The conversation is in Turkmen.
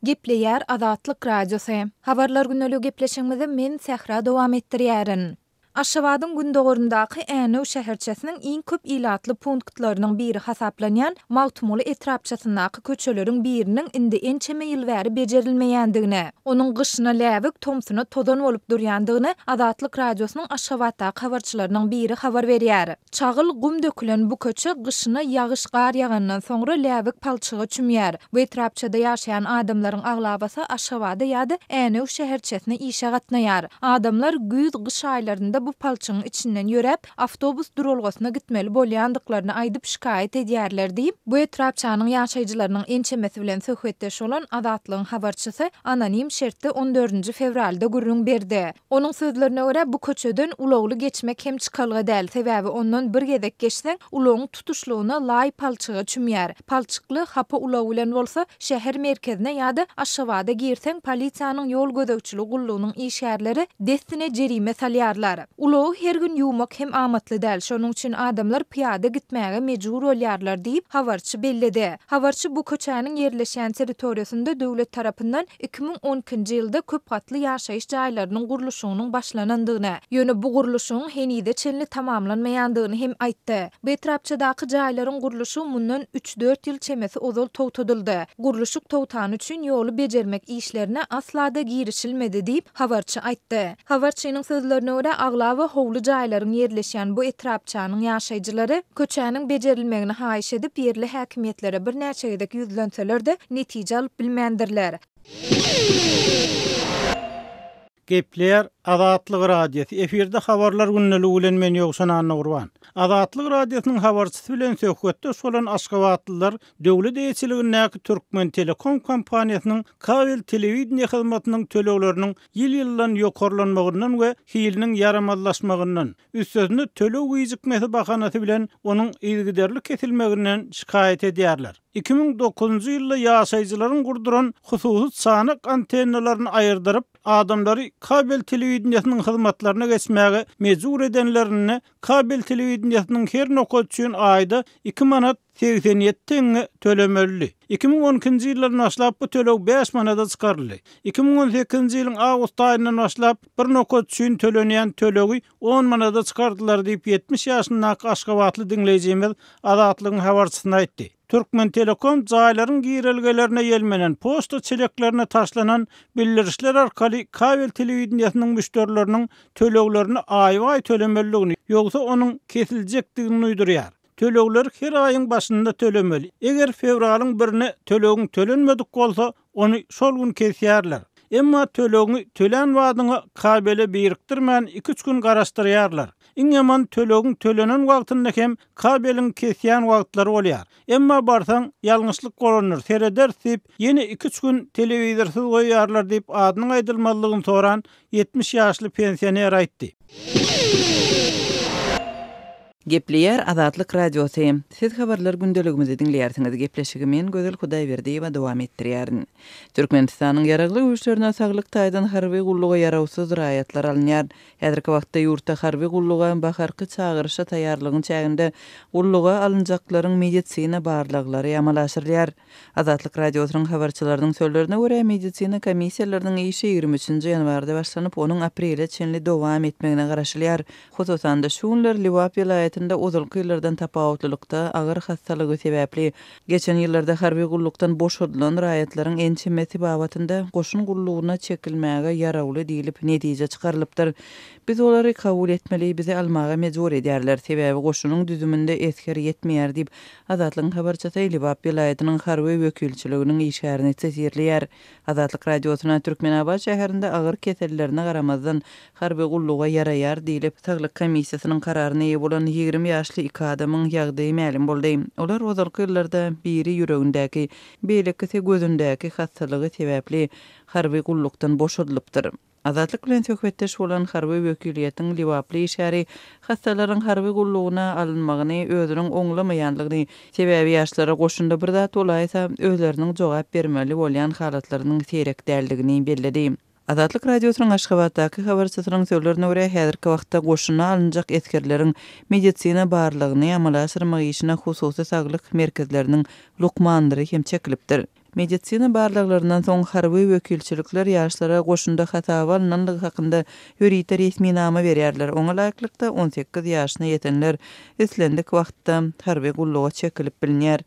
Gepleýär Azatlyk Radiosu. Habarlar günnäli gepleşigimizi men Sähra dowam etdirýärin. Aşgabatyň gündogorundaky Änew şäherçesiniň iň köp ilatly punktlarynyň biri hasaplanýan Mawtumuly etrapçasyndaky köçeleriň biriniň indi ençeme ýyl bäri bejerilmeýändigine, onuň gyşyna läbik tomsuny tozan bolup durýandygyny Azatlyk Radiosynyň Aşgabatdaky habarçylarynyň biri habar berýär. Çagyl gum dökülen bu köçe gyşyna ýagyş gar ýagandan soňra läbik palçyga çümýär. Bu etrapçada ýaşaýan adamlaryň aglabasy Aşgabada ýa-da Änew şäherçesine işe gatnaýar. Adamlar güýz-gyş aýlarynda bu palçygyň içinden ýörep, awtobus durulgasyna gitmeli bolýandyklaryny aýdyp şikayet edýärler diýip, bu etrapçanyň ýaşaýjylarynyň ençemesi bilen söhbetdeş bolan Azatlygyň habarçysy anonim şertde 14-nji fevralda gurrun berdi. Onuň sözlerine görä bu köçeden ulagly geçmek hem çykalga däl, sebäbi ondan bir gezek geçseň ulagyň tutuşlugyna laý palçyga çümýär. Palçykly hapa ulagy bilen bolsa şäher merkezine ýa-da Aşgabada girseň polisiýanyň ýol gözegçiligi gullugynyň işgärleri destine jerime salýarlar. Ulagy her gün ýuwmak hem amatly däl, şonuň üçin adamlar piýada gitmäge mejbur bolýarlar diýip habarçy bellidi. Habarçy bu köçäniň ýerleşýän territoriýasynda döwlet tarapyndan 2012-nji ýylda köp gatly ýaşaýyş jaýlarynyň guruluşynyň başlanandygyny, ýöne bu guruluşyň henide çenli tamamlanmaýandygyny hem aýtdy. Bu etrapçadaky jaýlaryň guruluşy mundan 3-4 ýyl çemesi ozal towtadyldy. Guruluşyk towtan üçin ýoly bejermek işlerine asla da girişilmedi diýip habarçy aýtdy. Habarçynyň sözlerine görä aglawa howly jaýlaryň ýerleşýän bu etrapçanyň ýaşaýjylary köçäniň bejerilmegini haýyş edip ýerli häkimetlere bir näçe gezek ýüzlenseler-de netije alyp bilmändirler. Gepleýär Azatlyk Radiosu. Eferde habarlar günnäli bilen men ýogsan Anna Gurban. Azatlyk Radiosynyň habarçysy bilen söhbetde solan Aşgabatlylar döwlet eýçiligindäki Türkmen Telekom kompaniýasynyň kabel telewizioniýa hyzmatynyň tölegleriniň ýyl-ýyldan ýokarlanmagynyň we hiliniň yaramazlaşmagynyň, üstesinde töleg gecikmesi bahanasy bilen onuň ilgiderlik kesilmeginden şikayet edýärler. 2009-njy ýylda ýaşaýjylaryň gurduran hususy sanak antennalaryny aýyrdyryp, adamlary kabel telewizioniýasynyň hyzmatlaryna geçmäge mejbur edenlerini kabel telewizioniýasynyň her nokot üçin aýda 2 manat 87 tenge tölemeli. 2012-nji ýyldan başlap bu töleg 5 manata çykaryldy. 2018-nji ýylyň awgust aýyndan başlap bir nokot üçin tölenýän tölegi 10 manata çykardylar diýip 70 ýaşyndaky Aşgabatly dinleýijimiz Azatlygyň habarçysyna aýtdy. Türkmen Telekom jaýlaryň girilgelerine ýelmenen posta çeleklerine taşlanan bildirişler arkaly kabel telewizioniýasynyň müşterileriniň töleglerini aýy-aýy tölemeligini ýogsa onuň kesiljekdigini uýdurýar. Tölegler her aýyň başynda tölemeli. Eger fevralyň 1-ne tölegin tölenmedik bolsa, onu şol gün kesýärler. Emma tölegini tölen wadyna kabele birikdirmän 2-3 gün garaşdyrýarlar. Iň ýaman tölegin tölenen wagtynda hem kabelin kesýän wagtlary bolýar. Emma barsaň ýalňyşlyk goranır, sereder diýip ýene 2-3 gün telewizorsyz goýýarlar diýip adynyň aýdylmalygyny soran 70 ýaşly pensioner aýtdy. Gepleýär Azatlyk Radiosu. Siz habarlar gündeligimizi dinleýärsiňiz. Gepleşigi men Gözel Hudaýberdiýewa dowam etdirýärin. Türkmenistanyň ýaragly güýçlerine saglyk taýdan harby gulluga yarawsyz raýatlar alınýar. Häzirki wagtda ýurtda harby gulluga baharky çağırışa taýýarlygyň çäginde gulluga alynjaklaryň medisina barlyklary ýamalaşyrlar. Azatlyk Radiosynyň habarçylarynyň sözlerine görä medisina komissiýalarynyň işi 23-nji ýanwarda başlanyp onuň aprele çenli dowam etmegine garaşylýar. Hususan da şunlar Liwap vilayetinde uzalky ýyllardan tapawutlylykda agyr hastalygy sebäpli geçen ýyllarda harby gullukdan boşadylan raýatlaryň ençemesi babatynda goşun gullugyna çekilmäge ýarawly diýilip netije çykarylypdyr. Biz olary kabul etmeli, bizi almaga mejbur edýärler, sebäbi goşunyň düzüminde esker ýetmeýär diýip Azatlygyň habarçysy Liwap vilayetiniň harby wekilçiliginiň işgärini tesirleýär. Azatlyk Radiosyna Türkmenabad şäherinde agyr kesellerine garamazdan harby gulluga yaraýar diýilip Saglyk komissiýasynyň kararyna ýa bolan 20 ýaşly iki adamyň ýagdaýy ma'lum boldy. Olar ozalky ýyllarda biri ýüregindäki, beýlekisi gözündäki hastalygy sebäpli harby gullukdan boşadylypdyr. Azatlyk bilen söhbetdeş bolan harby wekiliýetiň Liwaply işgäri hastalaryň harby gullugyna alynmagyny özüniň oňlamaýanlygyny, sebäbi ýaşlara goşunda bir zat olaýsa özleriniň jogap bermeli bolýan halatlarynyň serek däldigini belledi. Azatlyk Radiosynyň Aşgabatdaky habarçysynyň sözlerine görä häzirki wagtda goşuna alınjak eskerleriň medisina barlygyny amala aşyrmak işine hususy saglyk merkezleriniň lukmandyry hem çekilipdir. Medisina barlaglarından soň harby wekilçilikler ýaşlara goşunda hatawy alınanlygy hakynda hürriyete resmi nama berýärler. Oňa laýyklykda 18 ýaşyna ýetenler islendik wagtda harby gulluga çekilip bilinýär.